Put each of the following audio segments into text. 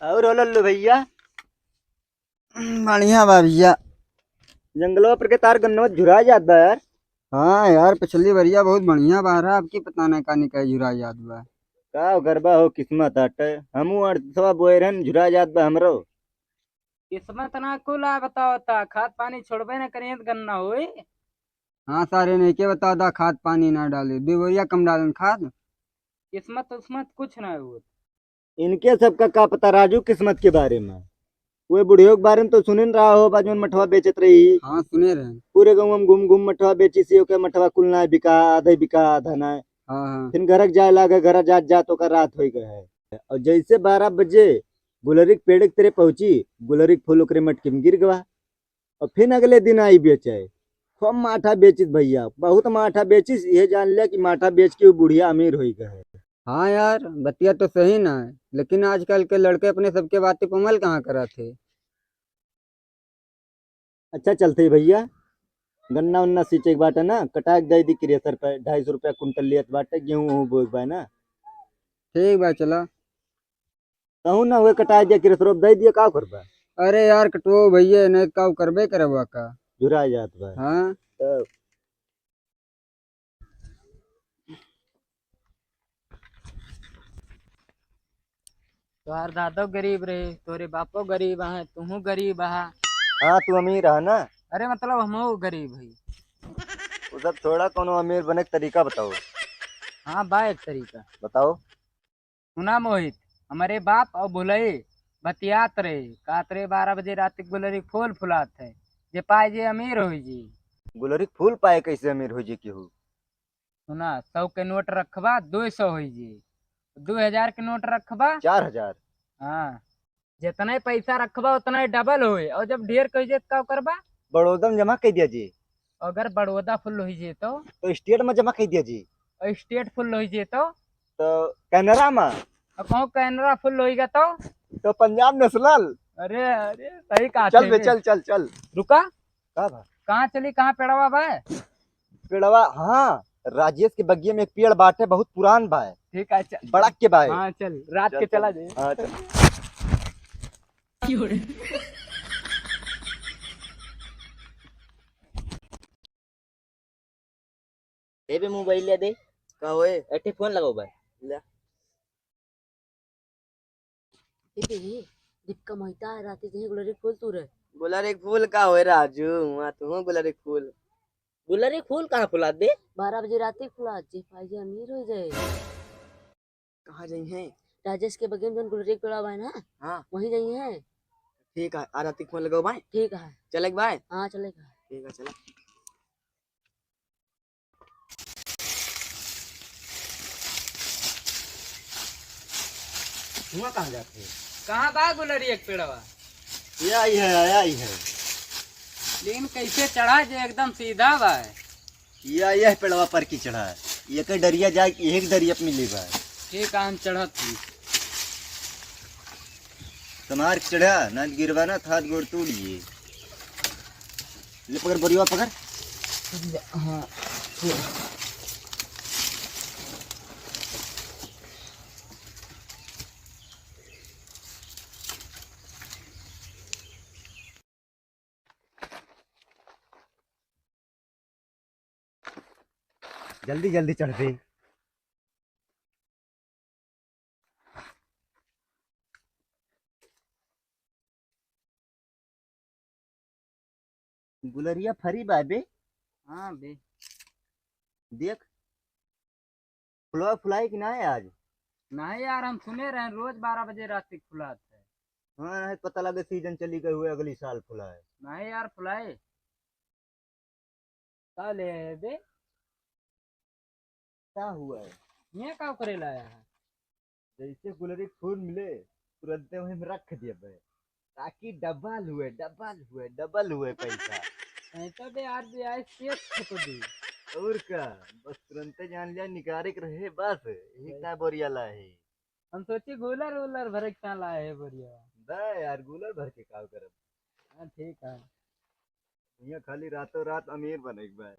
और हो लल्लू भैया। बढ़िया बा भैया। जंगलों पर के तार गन्नो झुरा जात बा यार। हाँ यार, पिछली बढ़िया बहुत बढ़िया बा रहा। आपकी पता नहीं का निकाय जुरा याद बा। का गरबा हो किस्मत हटे। हमू अड़सवा बोए रहन झुरा जात बा हमरो। किस्मत ना कुल आ बताओ ता खाद पानी छोड़बे न करिए त गन्ना होई। हाँ सारे ने के बता दा खाद पानी ना डाले, 2 बोरिया कम डालन खाद। किस्मत उस्मत कुछ ना हो। इनके सबका का पता राजू किस्मत के बारे में। वे बुढ़ियों के बारे में तो सुनिन रहा हो, बाजू में मठवा बेचत रही। हाँ सुने रहे। पूरे गाँव में घूम घूम मठवा बेची सी के मठवा कुल ना बिका, आधा बिका आधा ना। हाँ हाँ। फिर घर जाए लागे, घर जात जात ओकर रात हो गए है। और जैसे 12 बजे गुलरी के पेड़ के तेरे पहुंची, गुलरी के फूल ओकरे मटकी में गिर गवा। और फिर अगले दिन आई बेचे। खूब माठा बेचित भैया, बहुत माठा बेचिस। ये जान लिया कि माठा बेच के वो बुढ़िया अमीर हो गए। हाँ यार, बतिया तो सही ना है, लेकिन आजकल के लड़के अपने सबके बातें पे अमल कहाँ करा थे। अच्छा चलते भैया। गन्ना उन्ना सींचे के बाटे ना, कटाक दे दी क्रेशर पे 250 रुपया कुंटल लियत बाटे। गेहूं वहूं बोए के बा ना। ठीक बा चला। कहूँ ना हुए कटा दिया क्रेशर दे दिया, का करबा। अरे यार कटवो भैया, नहीं का करबे करबा का। झुरा जात बा। हाँ। तो तोहार दादो गरीब रहे, तोरे बापो गरीब है, तू गरीब है। हाँ तू अमीर है ना। अरे मतलब हम गरीब है। वो सब थोड़ा कोनो अमीर बने के तरीका बताओ। हाँ बा एक तरीका। बताओ। सुना मोहित, हमारे बाप और बुलई बतियात रहे कात रे 12 बजे रात तक गुलरी फूल फुलात है। जे पाए जे अमीर हो जी। गुलरी के फूल पाए कैसे अमीर हो जी केहू। सुना 100 के नोट रखबा 200 हो जी। 2000 के नोट रखबा। 4,000। हाँ, जितना पैसा रखबा उतना ही डबल होए, और जब ढेर कह जे का करबा। बड़ौदा में जमा कर दिया जी। अगर बड़ौदा फुल हो जे तो स्टेट में जमा कर दिया जी। और स्टेट फुल हो जे तो कैनरा में। और कहूँ कैनरा फुल होगा तो पंजाब नेशनल। अरे अरे सही कहा चल थे बे, बे। चल चल चल। रुका। का बा? कहाँ चली कहाँ पेड़वा बा। पेड़वा हाँ। राजेश के बगिये में एक पेड़ बाटे, बहुत पुरान बा। ठीक है चल। बड़ा के बाए। हाँ चल रात चल के चल। चला जाए। हाँ चल। दे बे मोबाइल ले दे। का होए एटे फोन लगाओ बा। ले। दिक्का मोहिता राती जे गुलरी फूल तू रे। गुलर एक फूल का होए राजू, वहाँ तू गुलर एक फूल। गुलर एक फूल कहाँ फुला दे। 12 बजे राती फुला जे पाई जे अमीर हो जाए। कहाँ जाई हैं। राजेश के बगल में गुलरी पेड़ा बा ना, हाँ वहीं जाई है। ठीक है, आ राती फोन लगाओ भाई। ठीक है। चले भाई। हाँ चलेगा। ठीक है चला। हुआ कहाँ जाते हैं। कहाँ बा गुलरी एक पेड़वा। ये आई है, आई है। लेकिन कैसे चढ़ा जे एकदम सीधा बा। ये आई है पेड़वा पर की चढ़ा है। ये के डरिया जाए, एक डरिया पे मिली बा। ठीक है हम चढ़त थी। तुम्हार चढ़ा ना गिरवा ना था गोड़ तोड़िए। ले पकड़ बोरिया पकड़। हाँ जल्दी जल्दी चढ़ दे। गुलरिया फरी बाबे। हाँ बे। देख फुलवा फुलाई कि ना है आज। नहीं यार हम सुने रहे रोज 12 बजे रात तक फुलात है। हाँ नहीं पता लगे सीजन चली गई हुए अगली साल फुला है। नहीं यार फुलाए। का ले आए बे। क्या हुआ है। ये का करे लाया है। जैसे गुलरी फूल मिले तुरंत वहीं में रख दिए बे, ताकि डबल हुए पैसा। नहीं तो बे आज भी आए सेठ को दी। और का बस तुरंत जान लिया निकारे के रहे बस यही का बोरिया ला है। हम सोची गुलर उलर भरे क्या लाए है बढ़िया। बे यार गुलर भर के का करब। हाँ ठीक है। यहाँ खाली रातों रात अमीर बने बे।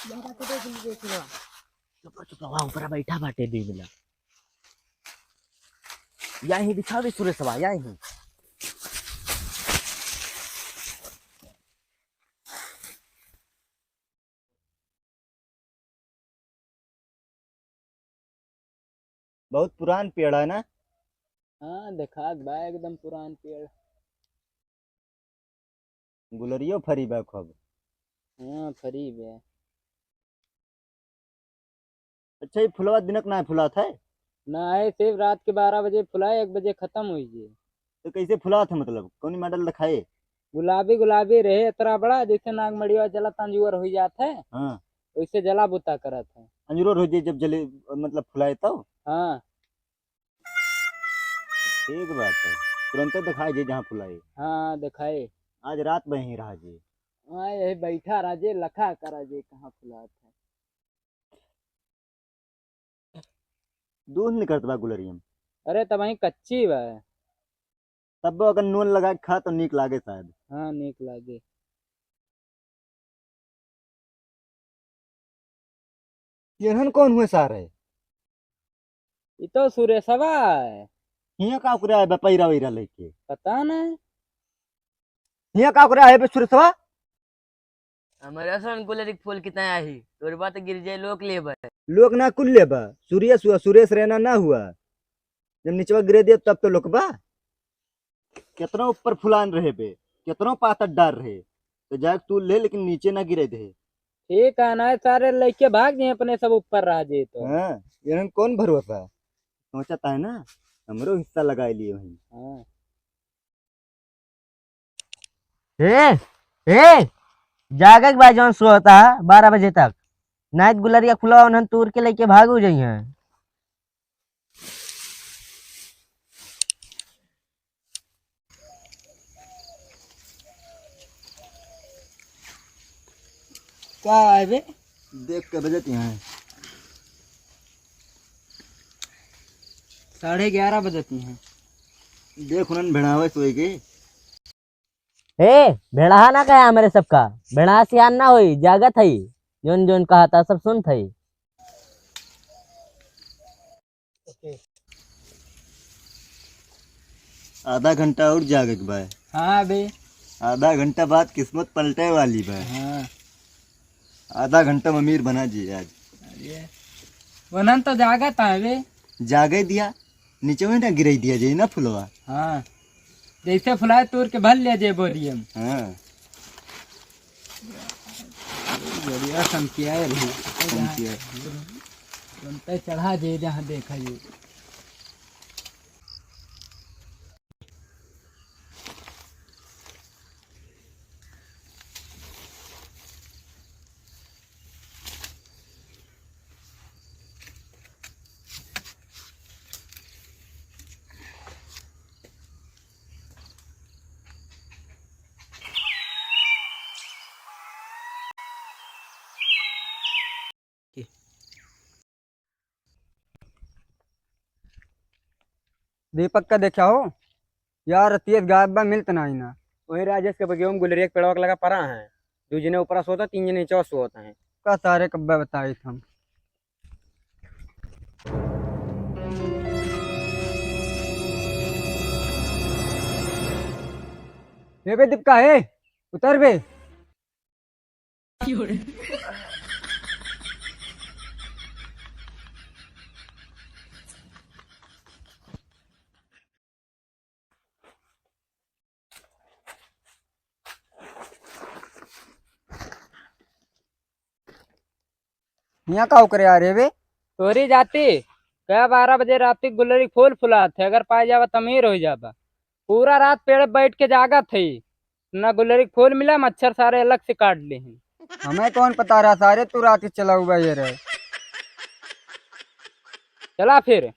यार तो देख लीजिए चलो। चुप चुप वहाँ ऊपर बैठा बाटे दी मिला। यहीं बिछा दे सुरेशवा यहीं। बहुत पुरान पेड़ है ना। हाँ देखा बा एकदम पुरान पेड़। गुलरियो फरी बा खूब। हाँ फरीब है। अच्छा ये फुलवा दिनक ना फुला था ना आए सिर्फ रात के 12 बजे फुलाए 1 बजे खत्म हुई जी। तो कैसे फुला था मतलब कौन मॉडल दिखाए। गुलाबी गुलाबी रहे इतना बड़ा जैसे नागमड़िया जला तंजूर हो जाता है हाँ वैसे जला बुता करत है। अंजूर हो जाए जब जले मतलब फुलाए तो हाँ ठीक बात है। तुरंत दिखाई जे जहाँ फुलाए। हाँ दिखाए। आज रात में ही रहा जी। हाँ यही बैठा राजे लखा करा जे कहाँ फुलात है। दूध निकलत बा गुलरियम। अरे तब वही कच्ची बा। तब वो अगर नून लगा के खा तो नीक लागे शायद। हाँ नीक लागे। येहन कौन हुए सारे। ये तो सुरेशवा है। हिया का करे आए बा पैरा वैरा लेके। पता नहीं। हिया का करे आए बे सुरसवा। हमारे सन गुलरी फूल कितना आई तोर बात गिर जाए लोग ले बा। लोग ना कुल ले बा सूर्यस हुआ सुरेश रैना ना हुआ। जब नीचवा गिरे दिया तब तो लोग बा। कितना ऊपर फुलान रहे बे कितना पातर डार रहे तो जाके तू ले लेकिन नीचे ना गिरे दे। ठीक है ना सारे लड़के भाग जाए अपने सब ऊपर रह जाए तो। हाँ ये कौन भरोसा सोचता है ना हमरो हिस्सा लगा लिए वहीं। हाँ ए जागक बा जौन सोता 12 बजे तक नाइट गुलरिया खुला उन्हन तूर के लेके भागू जाइए। क्या है बे। देख के बजट यहाँ 11:30 बजती हैं। देख उन्हन भेड़ावे सोए के। भेड़ा ना कहा मेरे सबका भेड़ा सियान ना होई जागत है जोन जोन कहा था सब सुन थई। आधा घंटा और जागे के बा। हाँ बे। आधा घंटा बाद किस्मत पलटे वाली बा। हाँ आधा घंटा में अमीर बना जी आज। वनन तो जागत है बे। जागे दिया नीचे में ना गिराई दिया जाए ना फुलवा। हाँ जैसे फुलाए तोड़ के भर ले जे बोरियम। हाँ बढ़िया समकिया है रही। समझिए। तुरंत चढ़ा जे जहाँ देखा ये। दीपक का देखा हो यार रतियत गायब बा मिलत नहीं ना। वही राजेश के बगियों में गुलरिया के पेड़वा के लगा पड़ा है। 2 जने ऊपर सोता 3 जने नीचे सोता है का सारे कब्बे बताई हम। ये बे दीपका है उतर बे। यहाँ का करे आ रे बे। तोरी जाती क्या 12 बजे रात तक गुलरी फूल फुला थे अगर पाए जावा तमीर हो जावा। पूरा रात पेड़ बैठ के जागा थी ना गुलरी फूल मिला मच्छर सारे अलग से काट ली हैं। हमें कौन पता रहा सारे तू रात ही चला हुआ ये रहे। चला फिर।